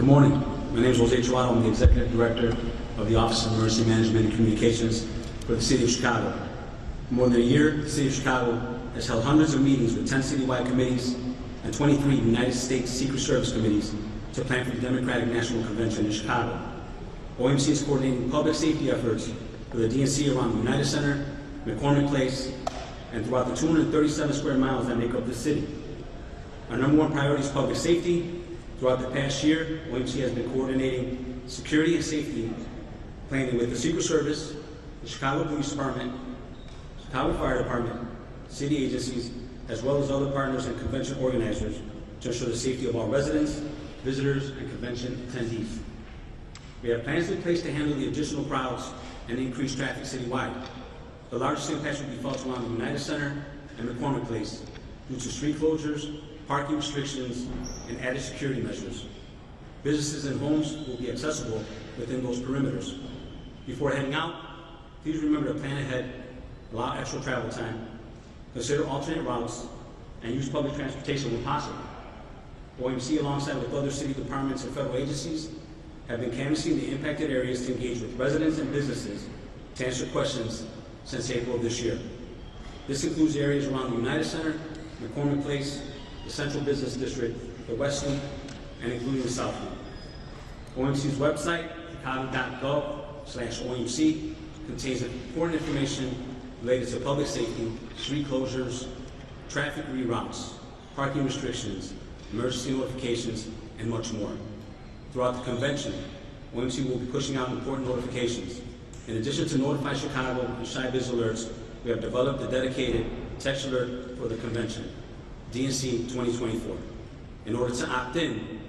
Good morning. My name is Chado. I'm the Executive Director of the Office of Emergency Management and Communications for the City of Chicago. For more than a year, the City of Chicago has held hundreds of meetings with 10 citywide committees and 23 United States Secret Service committees to plan for the Democratic National Convention in Chicago. OMC is coordinating public safety efforts for the DNC around the United Center, McCormick Place, and throughout the 237 square miles that make up the city. Our number one priority is public safety. Throughout the past year, OMC has been coordinating security and safety planning with the Secret Service, the Chicago Police Department, Chicago Fire Department, city agencies, as well as other partners and convention organizers to ensure the safety of all residents, visitors, and convention attendees. We have plans in place to handle the additional crowds and increased traffic citywide. The largest impacts will be felt around the United Center and McCormick Place due to street closures, parking restrictions, and added security measures. Businesses and homes will be accessible within those perimeters. Before heading out, please remember to plan ahead, allow extra travel time, consider alternate routes, and use public transportation when possible. OMC, alongside with other city departments and federal agencies, have been canvassing the impacted areas to engage with residents and businesses to answer questions since April of this year. This includes areas around the United Center, McCormick Place, the Central Business District, the West Loop, and including the South Loop. OMC's website, chicago.gov/OMC, contains important information related to public safety, street closures, traffic reroutes, parking restrictions, emergency notifications, and much more. Throughout the convention, OMC will be pushing out important notifications. In addition to Notify Chicago and Shy-Biz alerts, we have developed a dedicated text alert for the convention, DNC 2024. In order to opt in,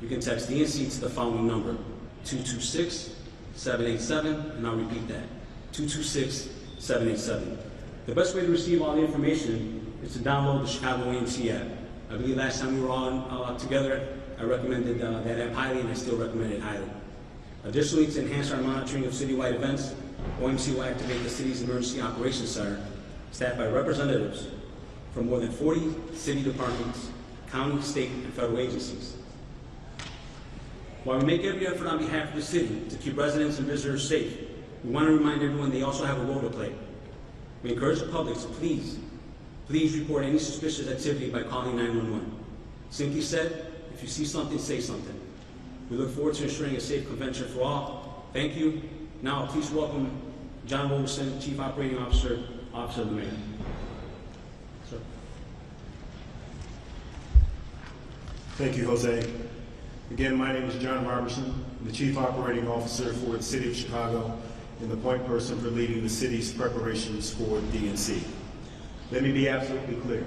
you can text DNC to the following number, 226-787, and I'll repeat that, 226-787. The best way to receive all the information is to download the Chicago OMC app. I believe last time we were all together, I recommended that app highly, and I still recommend it highly. Additionally, to enhance our monitoring of citywide events, OMC will activate the city's Emergency Operations Center, staffed by representatives from more than 40 city departments, county, state, and federal agencies. While we make every effort on behalf of the city to keep residents and visitors safe, we want to remind everyone they also have a role to play. We encourage the public to please report any suspicious activity by calling 911. Simply said, if you see something, say something. We look forward to ensuring a safe convention for all. Thank you. Now, please welcome John Robertson, Chief Operating Officer, Office of the Mayor. Sir. Thank you, Jose. Again, my name is John Robertson, the Chief Operating Officer for the City of Chicago and the point person for leading the city's preparations for DNC. Let me be absolutely clear.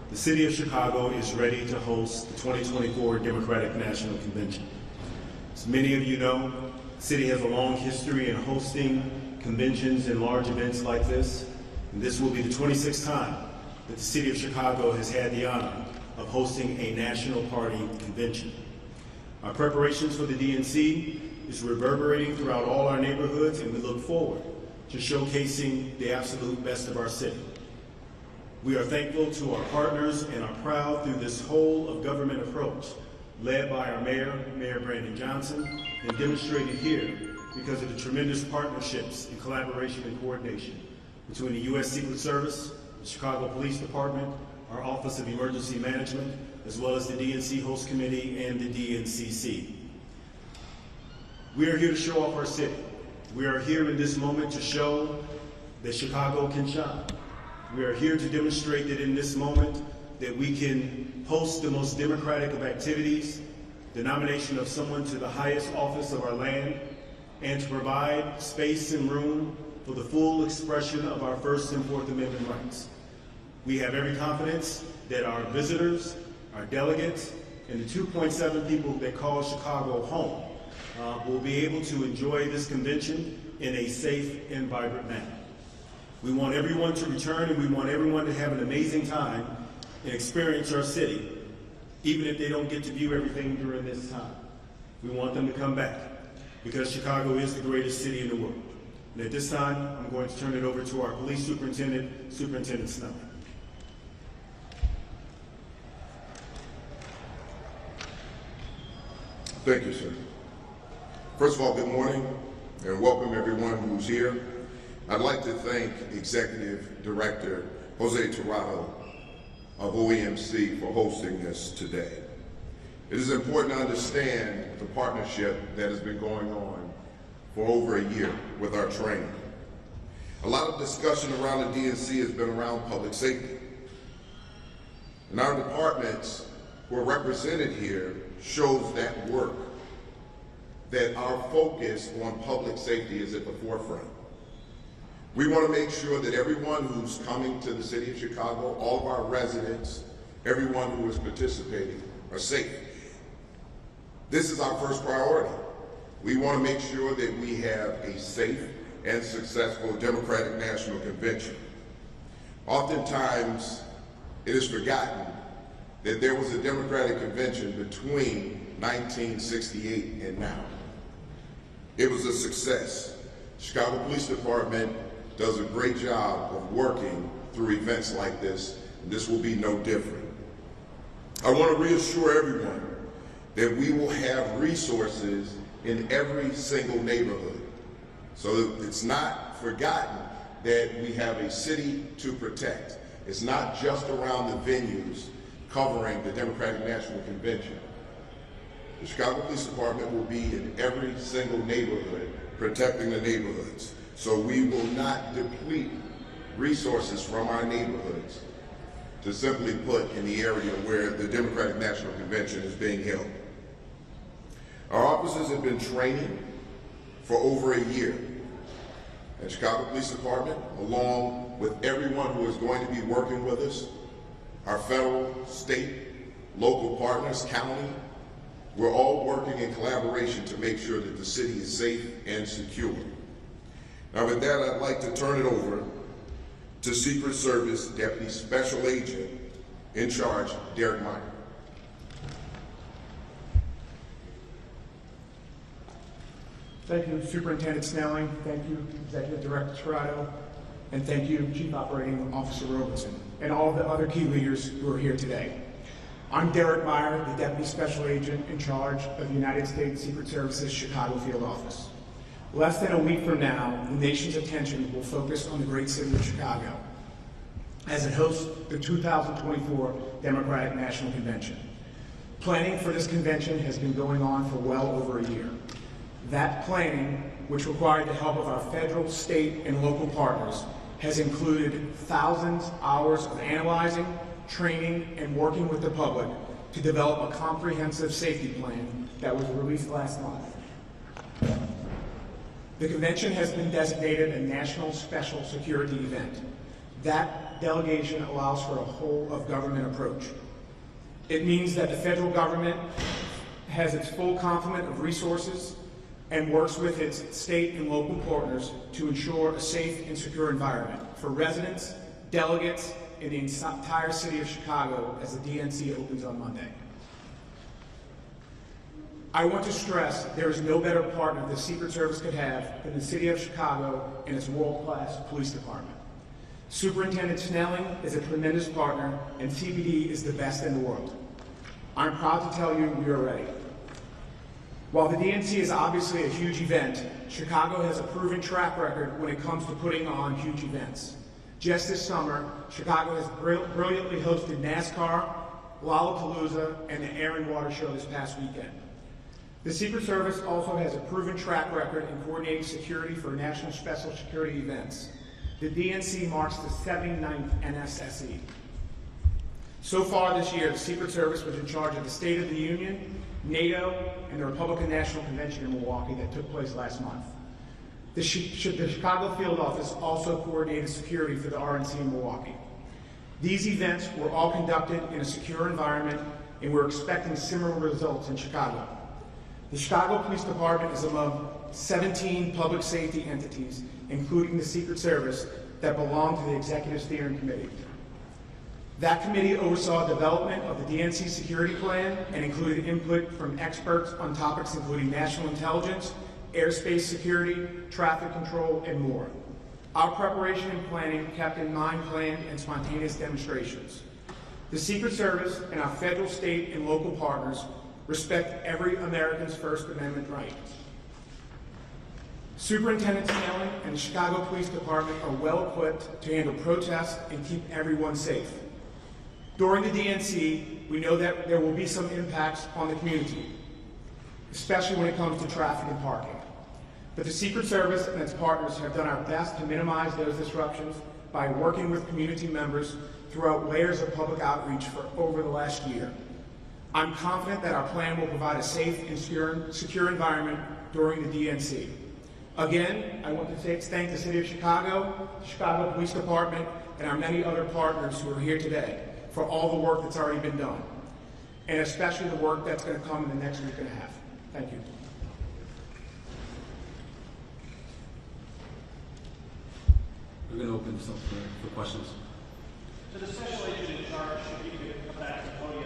The City of Chicago is ready to host the 2024 Democratic National Convention. As many of you know, the city has a long history in hosting conventions and large events like this, and this will be the 26th time that the City of Chicago has had the honor of hosting a national party convention. Our preparations for the DNC is reverberating throughout all our neighborhoods, and we look forward to showcasing the absolute best of our city. We are thankful to our partners and are proud through this whole of government approach, led by our mayor, Mayor Brandon Johnson, and demonstrated here because of the tremendous partnerships and collaboration and coordination between the U.S. Secret Service, the Chicago Police Department, our Office of Emergency Management, as well as the DNC Host Committee and the DNCC. We are here to show off our city. We are here in this moment to show that Chicago can shine. We are here to demonstrate that in this moment that we can host the most democratic of activities, the nomination of someone to the highest office of our land, and to provide space and room for the full expression of our First and Fourth Amendment rights. We have every confidence that our visitors, our delegates, and the 2.7 people that call Chicago home will be able to enjoy this convention in a safe and vibrant manner. We want everyone to return, and we want everyone to have an amazing time and experience our city, even if they don't get to view everything during this time. We want them to come back, because Chicago is the greatest city in the world. And at this time, I'm going to turn it over to our police superintendent, Superintendent Snow. Thank you, sir. First of all, good morning and welcome everyone who's here. I'd like to thank Executive Director Jose Chado of OEMC for hosting this today. It is important to understand the partnership that has been going on for over a year with our training. A lot of discussion around the DNC has been around public safety. And our departments who are represented here shows that work, that our focus on public safety is at the forefront. We want to make sure that everyone who's coming to the city of Chicago, all of our residents, everyone who is participating are safe. This is our first priority. We want to make sure that we have a safe and successful Democratic National Convention. Oftentimes, it is forgotten that there was a Democratic Convention between 1968 and now. It was a success. Chicago Police Department does a great job of working through events like this, and this will be no different. I want to reassure everyone that we will have resources in every single neighborhood. So it's not forgotten that we have a city to protect. It's not just around the venues covering the Democratic National Convention. The Chicago Police Department will be in every single neighborhood protecting the neighborhoods. So we will not deplete resources from our neighborhoods to simply put in the area where the Democratic National Convention is being held. Our officers have been training for over a year at Chicago Police Department, along with everyone who is going to be working with us, our federal, state, local partners, county. We're all working in collaboration to make sure that the city is safe and secure. Now with that, I'd like to turn it over to Secret Service Deputy Special Agent in charge, Derek Meyer. Thank you, Superintendent Snow. Thank you, Executive Director Chado. And thank you, Chief Operating Officer Robertson, and all of the other key leaders who are here today. I'm Derek Meyer, the Deputy Special Agent in charge of the United States Secret Service's Chicago Field Office. Less than a week from now, the nation's attention will focus on the great city of Chicago as it hosts the 2024 Democratic National Convention. Planning for this convention has been going on for well over a year. That planning, which required the help of our federal, state, and local partners, has included thousands of hours of analyzing, training, and working with the public to develop a comprehensive safety plan that was released last month. The convention has been designated a national special security event. That delegation allows for a whole-of-government approach. It means that the federal government has its full complement of resources and works with its state and local partners to ensure a safe and secure environment for residents, delegates, and the entire city of Chicago as the DNC opens on Monday. I want to stress there is no better partner the Secret Service could have than the city of Chicago and its world-class police department. Superintendent Snow is a tremendous partner, and CPD is the best in the world. I'm proud to tell you we are ready. While the DNC is obviously a huge event, Chicago has a proven track record when it comes to putting on huge events. Just this summer, Chicago has brilliantly hosted NASCAR, Lollapalooza, and the Air and Water Show this past weekend. The Secret Service also has a proven track record in coordinating security for national special security events. The DNC marks the 79th NSSE. So far this year, the Secret Service was in charge of the State of the Union, NATO, and the Republican National Convention in Milwaukee that took place last month. The Chicago Field Office also coordinated security for the RNC in Milwaukee. These events were all conducted in a secure environment, and we're expecting similar results in Chicago. The Chicago Police Department is among 17 public safety entities, including the Secret Service, that belong to the Executive Steering Committee. That committee oversaw development of the DNC security plan and included input from experts on topics including national intelligence, airspace security, traffic control, and more. Our preparation and planning kept in mind planned and spontaneous demonstrations. The Secret Service and our federal, state, and local partners respect every American's First Amendment right. Superintendent Snow and the Chicago Police Department are well equipped to handle protests and keep everyone safe. During the DNC, we know that there will be some impacts on the community, especially when it comes to traffic and parking. But the Secret Service and its partners have done our best to minimize those disruptions by working with community members throughout layers of public outreach for over the last year. I'm confident that our plan will provide a safe and secure environment during the DNC. Again, I want to thank the City of Chicago, the Chicago Police Department, and our many other partners who are here today for all the work that's already been done, and especially the work that's going to come in the next week and a half. Thank you. We're going to open this up for questions. To the special agent in charge, if you could come back to the podium.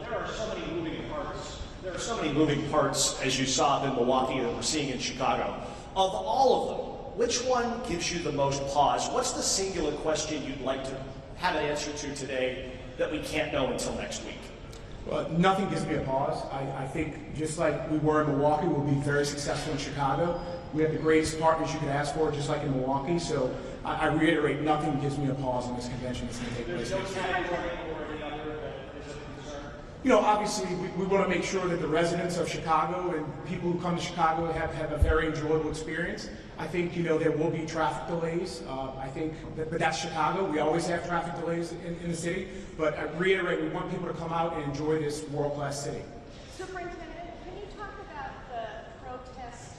There are so many moving parts. There are so many moving parts, as you saw in Milwaukee, that we're seeing in Chicago. Of all of them, which one gives you the most pause? What's the singular question you'd like to have an answer to today that we can't know until next week? Well, nothing gives me a pause. I think just like we were in Milwaukee, we'll be very successful in Chicago. We have the greatest partners you could ask for, just like in Milwaukee. So I reiterate, nothing gives me a pause in this convention that's going to take place next week. You know, obviously, we want to make sure that the residents of Chicago and people who come to Chicago have a very enjoyable experience. I think, you know, there will be traffic delays. I think, but that's Chicago. We always have traffic delays in the city. But I reiterate, we want people to come out and enjoy this world-class city. Superintendent, can you talk about the protest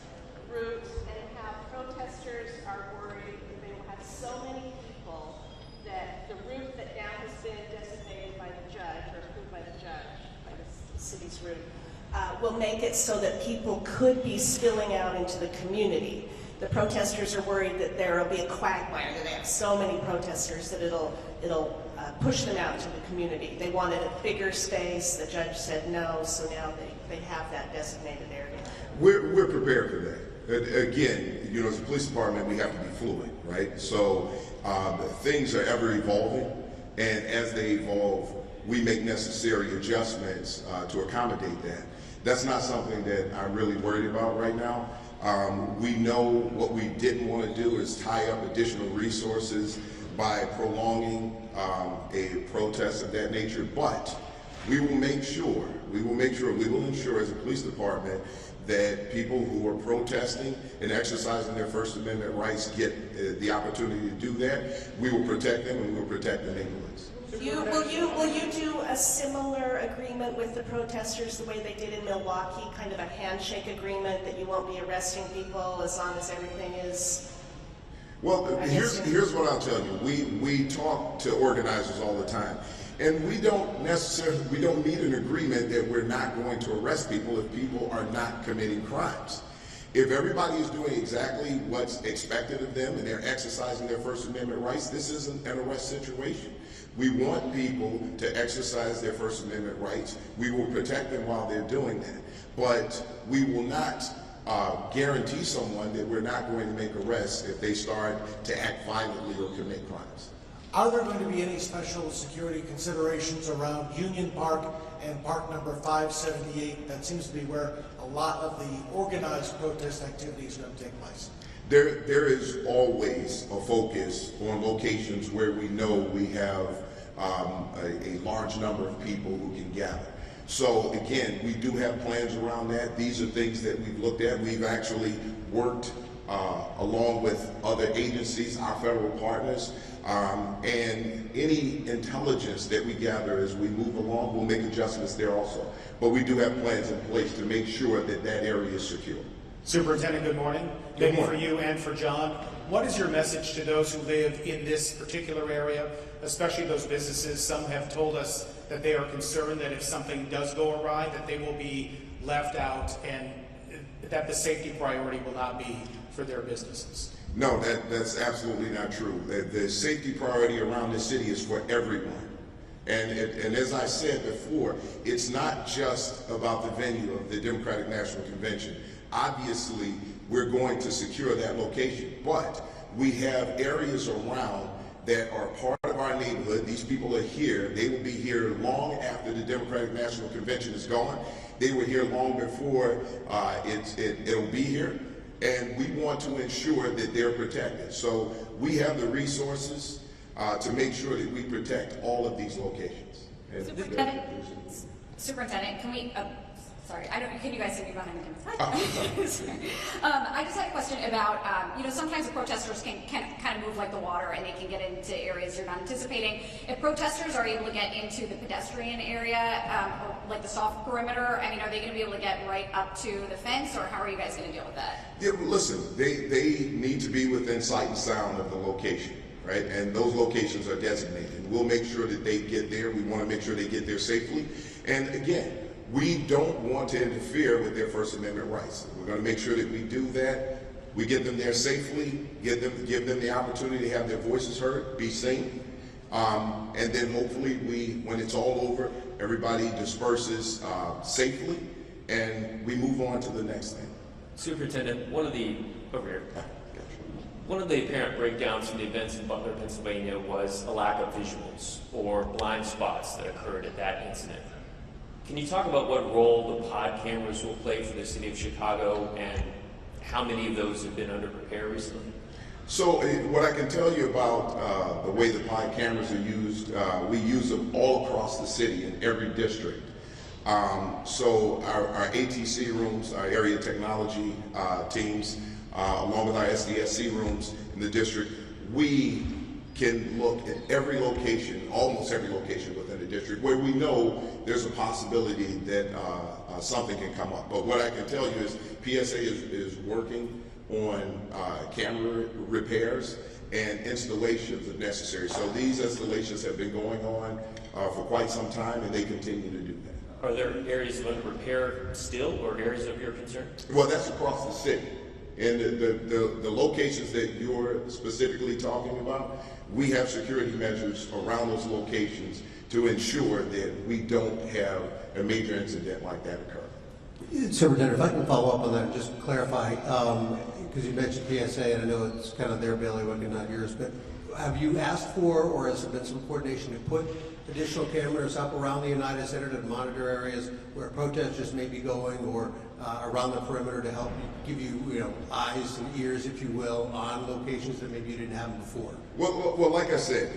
routes and how protesters are worried that they will have so many people that the route that now has been designated by the judge or approved by the judge, by the city's route, will make it so that people could be spilling out into the community. The protesters are worried that there will be a quagmire, that they have so many protesters that it'll push them out into the community. They wanted a bigger space. The judge said no, so now they have that designated area. We're prepared for that. Again, you know, as a police department, we have to be fluid, right? So things are ever evolving, and as they evolve, we make necessary adjustments to accommodate that. That's not something that I'm really worried about right now. We know what we didn't want to do is tie up additional resources by prolonging a protest of that nature, but we will ensure as a police department that people who are protesting and exercising their First Amendment rights get the opportunity to do that. We will protect them, and we will protect the neighborhoods. Will you do a similar agreement with the protesters the way they did in Milwaukee, kind of a handshake agreement that you won't be arresting people as long as everything is? Well, here's what I'll tell you. We talk to organizers all the time, and we don't need an agreement that we're not going to arrest people if people are not committing crimes. If everybody is doing exactly what's expected of them and they're exercising their First Amendment rights, this isn't an arrest situation. We want people to exercise their First Amendment rights. We will protect them while they're doing that. But we will not guarantee someone that we're not going to make arrests if they start to act violently or commit crimes. Are there going to be any special security considerations around Union Park and Park number 578? That seems to be where a lot of the organized protest activity is going to take place. There is always a focus on locations where we know we have a large number of people who can gather. So again, we do have plans around that. These are things that we've looked at. We've actually worked along with other agencies, our federal partners, and any intelligence that we gather as we move along, we'll make adjustments there also. But we do have plans in place to make sure that that area is secure. Superintendent, good morning. Good Maybe morning. for you and for John. What is your message to those who live in this particular area, especially those businesses? Some have told us that they are concerned that if something does go awry, that they will be left out and that the safety priority will not be for their businesses. No, that's absolutely not true. The safety priority around the city is for everyone. And as I said before, it's not just about the venue of the Democratic National Convention. Obviously, we're going to secure that location, but we have areas around that are part of our neighborhood. These people are here. They will be here long after the Democratic National Convention is gone. They were here long before it'll be here, and we want to ensure that they're protected. So we have the resources to make sure that we protect all of these locations. Superintendent, can we, can you guys see me behind the camera? I just had a question about, sometimes the protesters can kind of move like the water and they can get into areas you're not anticipating. If protesters are able to get into the pedestrian area, or like the soft perimeter, I mean, are they going to be able to get right up to the fence, or how are you guys going to deal with that? Yeah, well, listen, they need to be within sight and sound of the location, right? And those locations are designated. We'll make sure that they get there. We want to make sure they get there safely. And again, we don't want to interfere with their First Amendment rights. We're going to make sure that we do that. We get them there safely, give them the opportunity to have their voices heard, be seen, and then hopefully when it's all over, everybody disperses safely, and we move on to the next thing. Superintendent, one of the apparent breakdowns from the events in Butler, Pennsylvania was a lack of visuals or blind spots that occurred at that incident. Can you talk about what role the pod cameras will play for the city of Chicago and how many of those have been under repair recently? So what I can tell you about the way the pod cameras are used, we use them all across the city in every district. So our ATC rooms, our area technology teams, along with our SDSC rooms in the district, we can look at every location, almost every location within the district where we know there's a possibility that something can come up. But what I can tell you is PSA is working on camera repairs and installations if necessary. So these installations have been going on for quite some time, and they continue to do that. Are there areas of under repair still, or areas of your concern? Well, that's across the city. And the locations that you're specifically talking about, we have security measures around those locations to ensure that we don't have a major incident like that occur. Superintendent, if I can follow up on that and just clarify, because you mentioned PSA, and I know it's kind of their bailiwick and not yours, but have you asked for, or has there been some coordination to put additional cameras up around the United Center to monitor areas where protesters may be going, or around the perimeter to help give you, eyes and ears, if you will, on locations that maybe you didn't have before? Well, like I said,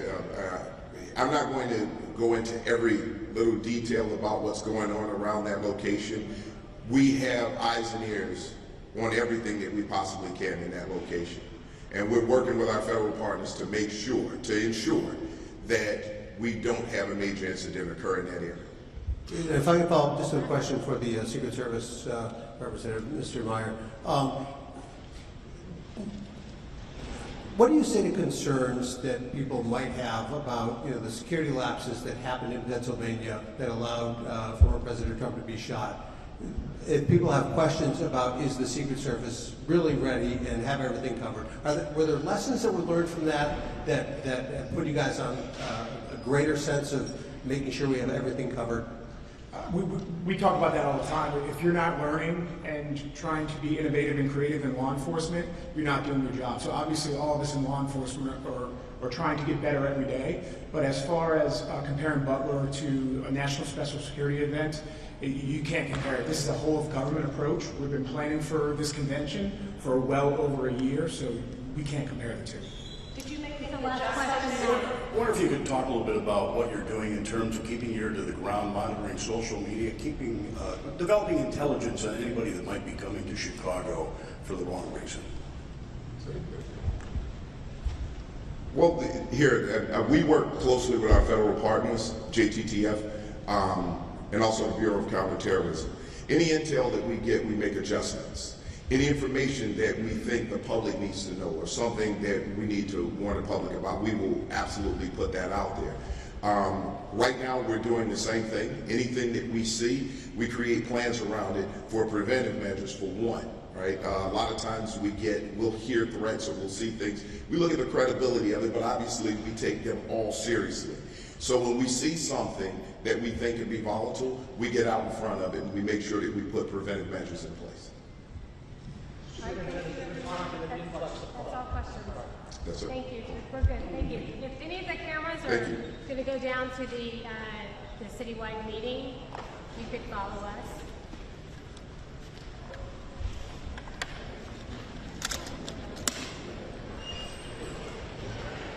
I'm not going to go into every little detail about what's going on around that location. We have eyes and ears on everything that we possibly can in that location. And we're working with our federal partners to ensure that we don't have a major incident occur in that area. And if I can follow up, just a question for the Secret Service Representative, Mr. Meyer. What do you say to concerns that people might have about, the security lapses that happened in Pennsylvania that allowed former President Trump to be shot? If people have questions about, is the Secret Service really ready and have everything covered? Were there lessons that were learned from that put you guys on a greater sense of making sure we have everything covered? We talk about that all the time. If you're not learning and trying to be innovative and creative in law enforcement, you're not doing your job. So obviously all of us in law enforcement are trying to get better every day. But as far as comparing Butler to a national special security event, you can't compare it. This is a whole of government approach. We've been planning for this convention for well over a year, so we can't compare the two. Did you make any last adjustments? I wonder if you could talk a little bit about what you're doing in terms of keeping ear to the ground, monitoring social media, developing intelligence on anybody that might be coming to Chicago for the wrong reason. Well, we work closely with our federal partners, JTTF, and also the Bureau of Counterterrorism. Any intel that we get, we make adjustments. Any information that we think the public needs to know, or something that we need to warn the public about, we will absolutely put that out there. Right now, we're doing the same thing. Anything that we see, we create plans around it for preventive measures for one, right? A lot of times we'll hear threats or we'll see things. We look at the credibility of it, but obviously we take them all seriously. So when we see something that we think could be volatile, we get out in front of it and we make sure that we put preventive measures in place. That's all questions. That's it. Thank you. We're good. Thank you. If any of the cameras are going to go down to the citywide meeting, you could follow us.